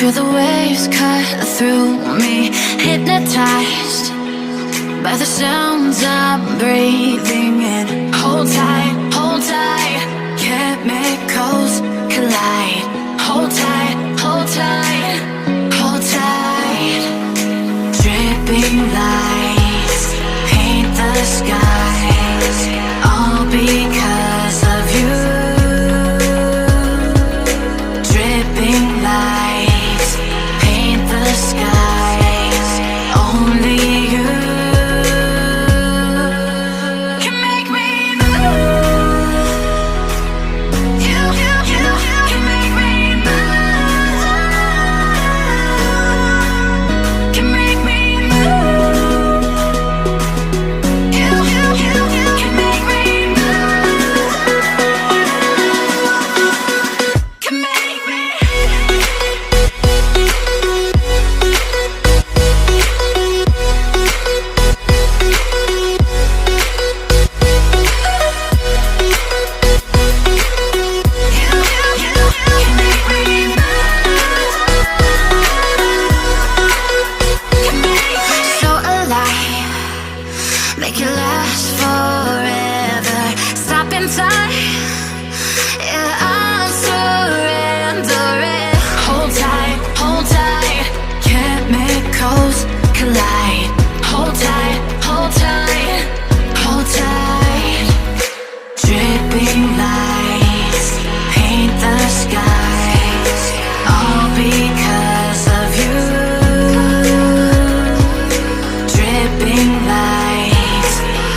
Feel the waves cut through me, hypnotized by the sounds I'm breathing in. Hold tight, hold tight, chemicals collide. Hold tight, hold tight, hold tight. Dripping lights paint the skies, all because of you. Dripping lights paint the skies, only you can make me move. You can make me move. Can make me move. You can make me move. Can make me. So alive, make it last forever. Stop in time, yeah, I'm surrendering. Hold tight, chemicals collide. Hold tight, hold tight, hold tight. Dripping lights paint the skies, all because of you. Dripping lights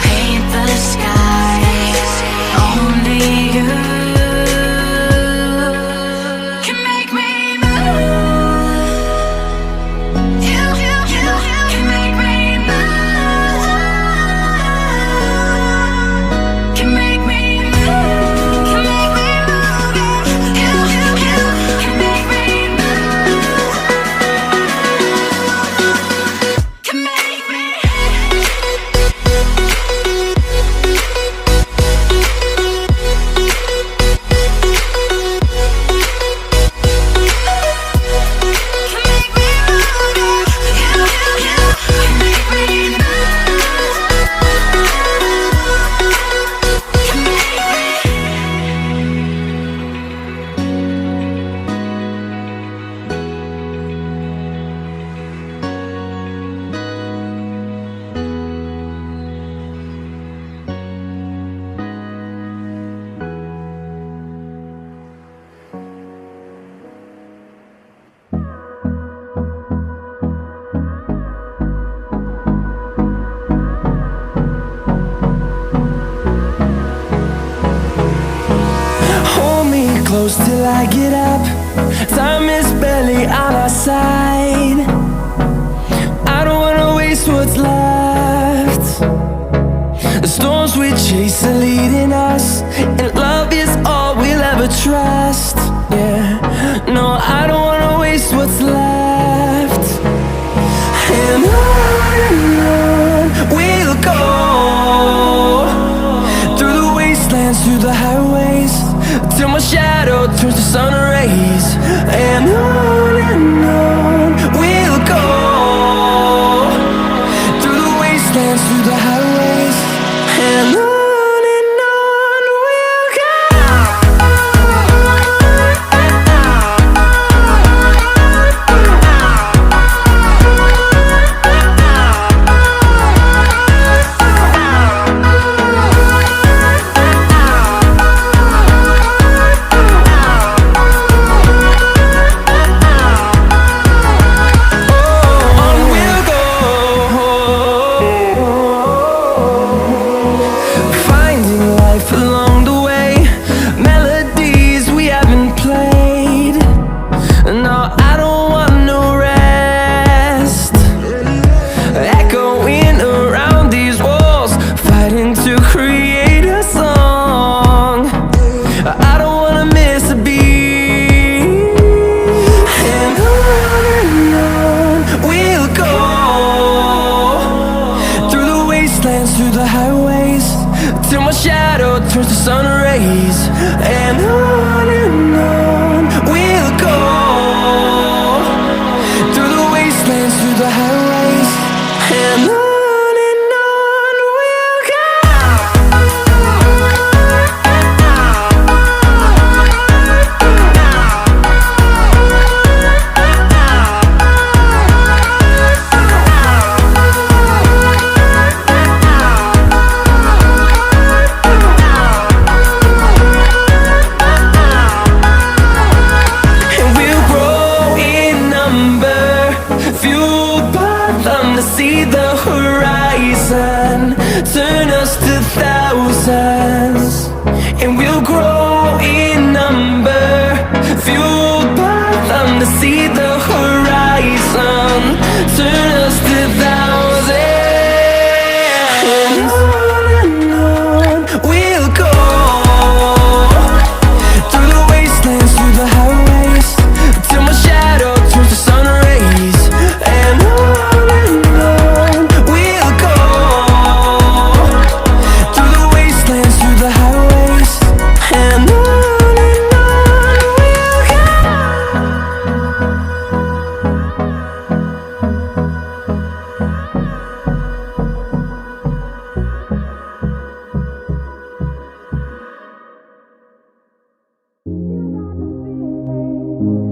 paint the skies, only you can make me move. You can make me move. Can make me move. Can make me move. You can make me move. Can make me. Hold me close till I get up. Time is barely on our side. I don't wanna waste what's left. The storms we chase are leading us, and love is all we'll ever trust. Yeah, no, I don't wanna waste what's left. And on we'll go, through the wastelands, through the highways, till my shadow turns to sun rays. And on we'll go, through the wastelands, through the highways, and on we'll go. turns to sun rays, and on we'll go. we'll grow in number, fueled by them to see the horizon, turn us to thousands. And on we'll go, through the wastelands, through the highways, till my shadow turns to sun rays. And on we'll go, through the wastelands, through the highways. And on we'll go.